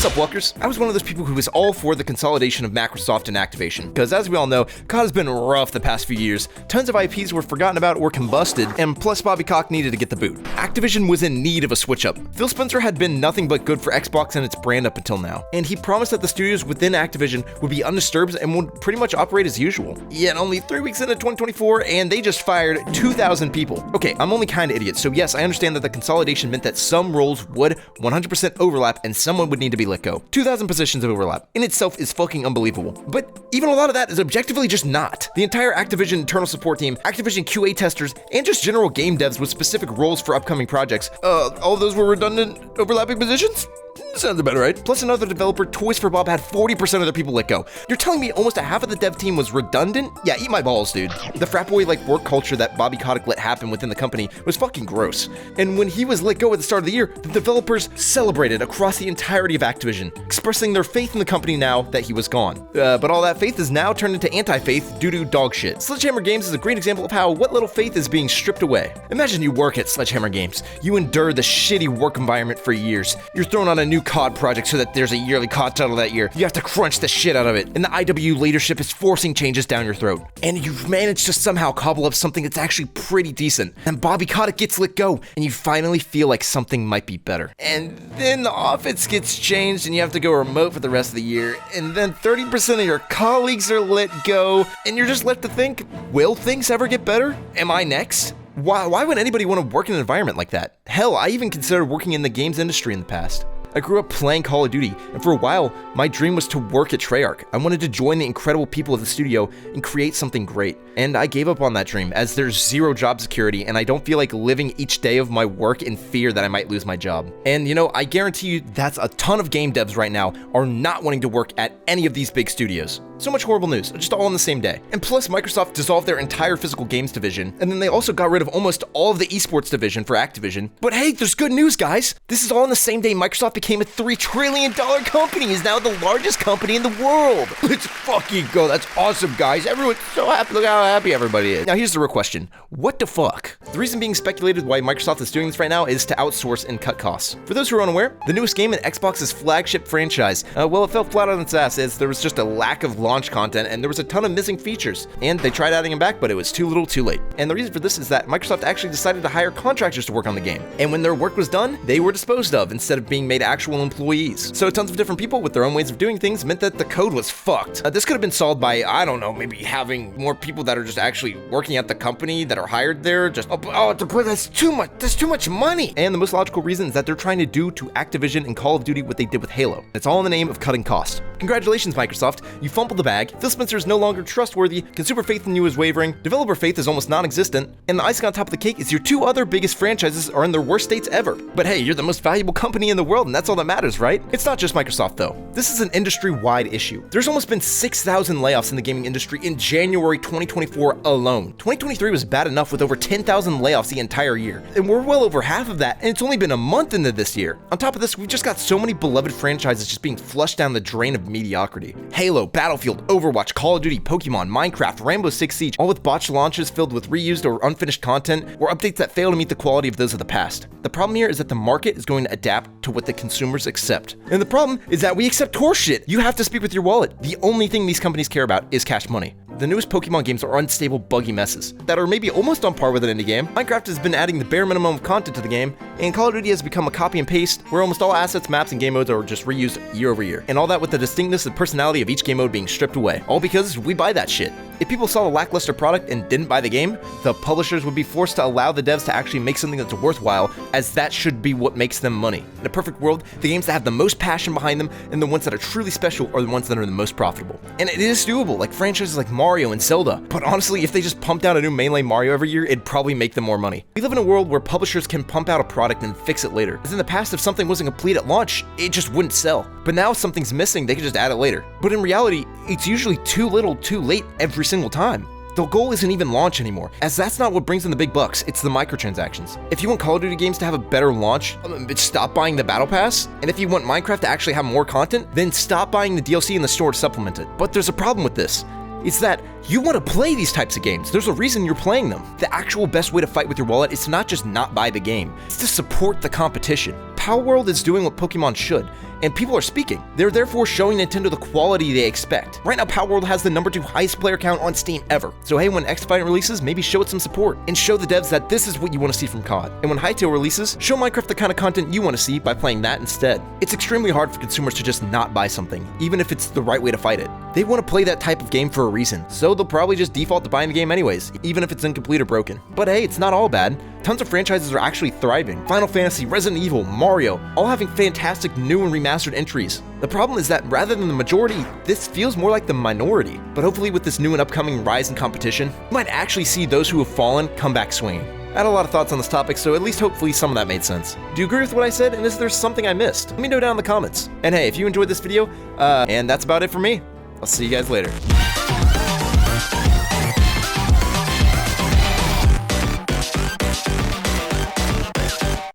What's up, Walkers? I was one of those people who was all for the consolidation of Microsoft and Activision, because as we all know, COD has been rough the past few years. Tons of IPs were forgotten about or combusted, and plus Bobby Kotick needed to get the boot. Activision was in need of a switch-up. Phil Spencer had been nothing but good for Xbox and its brand up until now, and he promised that the studios within Activision would be undisturbed and would pretty much operate as usual. Yet only 3 weeks into 2024, and they just fired 2,000 people. Okay, I'm only kinda idiot, so yes, I understand that the consolidation meant that some roles would 100% overlap and someone would need to be let go. 2,000 positions of overlap in itself is fucking unbelievable. But even a lot of that is objectively just not. The entire Activision internal support team, Activision QA testers, and just general game devs with specific roles for upcoming projects, all of those were redundant, overlapping positions? Sounds about right. Plus another developer, Toys for Bob, had 40% of their people let go. You're telling me almost a half of the dev team was redundant? Yeah, eat my balls, dude. The frat boy-like work culture that Bobby Kotick let happen within the company was fucking gross. And when he was let go at the start of the year, the developers celebrated across the entirety of Activision, expressing their faith in the company now that he was gone. But all that faith is now turned into anti-faith due to dog shit. Sledgehammer Games is a great example of how what little faith is being stripped away. Imagine you work at Sledgehammer Games. You endure the shitty work environment for years. You're thrown on a new COD project so that there's a yearly COD title that year. You have to crunch the shit out of it, and the IW leadership is forcing changes down your throat. And you've managed to somehow cobble up something that's actually pretty decent. And Bobby Kotick gets let go, and you finally feel like something might be better. And then the office gets changed, and you have to go remote for the rest of the year. And then 30% of your colleagues are let go, and you're just left to think, will things ever get better? Am I next? Why would anybody want to work in an environment like that? Hell, I even considered working in the games industry in the past. I grew up playing Call of Duty, and for a while, my dream was to work at Treyarch. I wanted to join the incredible people of the studio and create something great. And I gave up on that dream, as there's zero job security, and I don't feel like living each day of my work in fear that I might lose my job. And you know, I guarantee you that's a ton of game devs right now are not wanting to work at any of these big studios. So much horrible news, just all on the same day. And plus, Microsoft dissolved their entire physical games division, and then they also got rid of almost all of the esports division for Activision. But hey, there's good news, guys! This is all on the same day Microsoft became a $3 trillion company, is now the largest company in the world. Let's fucking go. That's awesome, guys. Everyone's so happy. Look how happy everybody is. Now, here's the real question. What the fuck? The reason being speculated why Microsoft is doing this right now is to outsource and cut costs. For those who are unaware, the newest game in Xbox's flagship franchise, well, it fell flat on its ass as there was just a lack of launch content and there was a ton of missing features. And they tried adding them back, but it was too little too late. And the reason for this is that Microsoft actually decided to hire contractors to work on the game. And when their work was done, they were disposed of instead of being made actual employees. So tons of different people with their own ways of doing things meant that the code was fucked. This could have been solved by, I don't know, maybe having more people that are just actually working at the company that are hired there. Just, that's too much money. And the most logical reason is that they're trying to do to Activision and Call of Duty what they did with Halo. It's all in the name of cutting costs. Congratulations, Microsoft. You fumbled the bag. Phil Spencer is no longer trustworthy. Consumer faith in you is wavering. Developer faith is almost non-existent. And the icing on top of the cake is your two other biggest franchises are in their worst states ever. But hey, you're the most valuable company in the world, and that's all that matters, right? It's not just Microsoft, though. This is an industry-wide issue. There's almost been 6,000 layoffs in the gaming industry in January 2024 alone. 2023 was bad enough with over 10,000 layoffs the entire year. And we're well over half of that, and it's only been a month into this year. On top of this, we've just got so many beloved franchises just being flushed down the drain of mediocrity. Halo, Battlefield, Overwatch, Call of Duty, Pokemon, Minecraft, Rainbow Six Siege, all with botched launches filled with reused or unfinished content, or updates that fail to meet the quality of those of the past. The problem here is that the market is going to adapt to what the consumers accept. And the problem is that we accept horseshit. You have to speak with your wallet. The only thing these companies care about is cash money. The newest Pokemon games are unstable, buggy messes that are maybe almost on par with an indie game. Minecraft has been adding the bare minimum of content to the game, and Call of Duty has become a copy and paste where almost all assets, maps, and game modes are just reused year over year. And all that with the distinctness and personality of each game mode being stripped away. All because we buy that shit. If people saw a lackluster product and didn't buy the game, the publishers would be forced to allow the devs to actually make something that's worthwhile, as that should be what makes them money. In a perfect world, the games that have the most passion behind them and the ones that are truly special are the ones that are the most profitable. And it is doable, like franchises like Mario and Zelda. But honestly, if they just pumped out a new mainline Mario every year, it'd probably make them more money. We live in a world where publishers can pump out a product and fix it later. As in the past, if something wasn't complete at launch, it just wouldn't sell. But now if something's missing, they can just add it later. But in reality, it's usually too little, too late every single time. The goal isn't even launch anymore, as that's not what brings in the big bucks, it's the microtransactions. If you want Call of Duty games to have a better launch, stop buying the Battle Pass. And if you want Minecraft to actually have more content, then stop buying the DLC in the store to supplement it. But there's a problem with this. It's that you want to play these types of games. There's a reason you're playing them. The actual best way to fight with your wallet is to not just not buy the game. It's to support the competition. Palworld is doing what Pokemon should, and people are speaking. They're therefore showing Nintendo the quality they expect. Right now, Palworld has the #2 highest player count on Steam ever. So hey, when X-Fight releases, maybe show it some support, and show the devs that this is what you want to see from COD. And when Hytale releases, show Minecraft the kind of content you want to see by playing that instead. It's extremely hard for consumers to just not buy something, even if it's the right way to fight it. They want to play that type of game for a reason, so they'll probably just default to buying the game anyways, even if it's incomplete or broken. But hey, it's not all bad. Tons of franchises are actually thriving. Final Fantasy, Resident Evil, Mario, all having fantastic new and remastered entries. The problem is that rather than the majority, this feels more like the minority. But hopefully with this new and upcoming rise in competition, you might actually see those who have fallen come back swinging. I had a lot of thoughts on this topic, so at least hopefully some of that made sense. Do you agree with what I said, and is there something I missed? Let me know down in the comments. And hey, if you enjoyed this video, and that's about it for me, I'll see you guys later.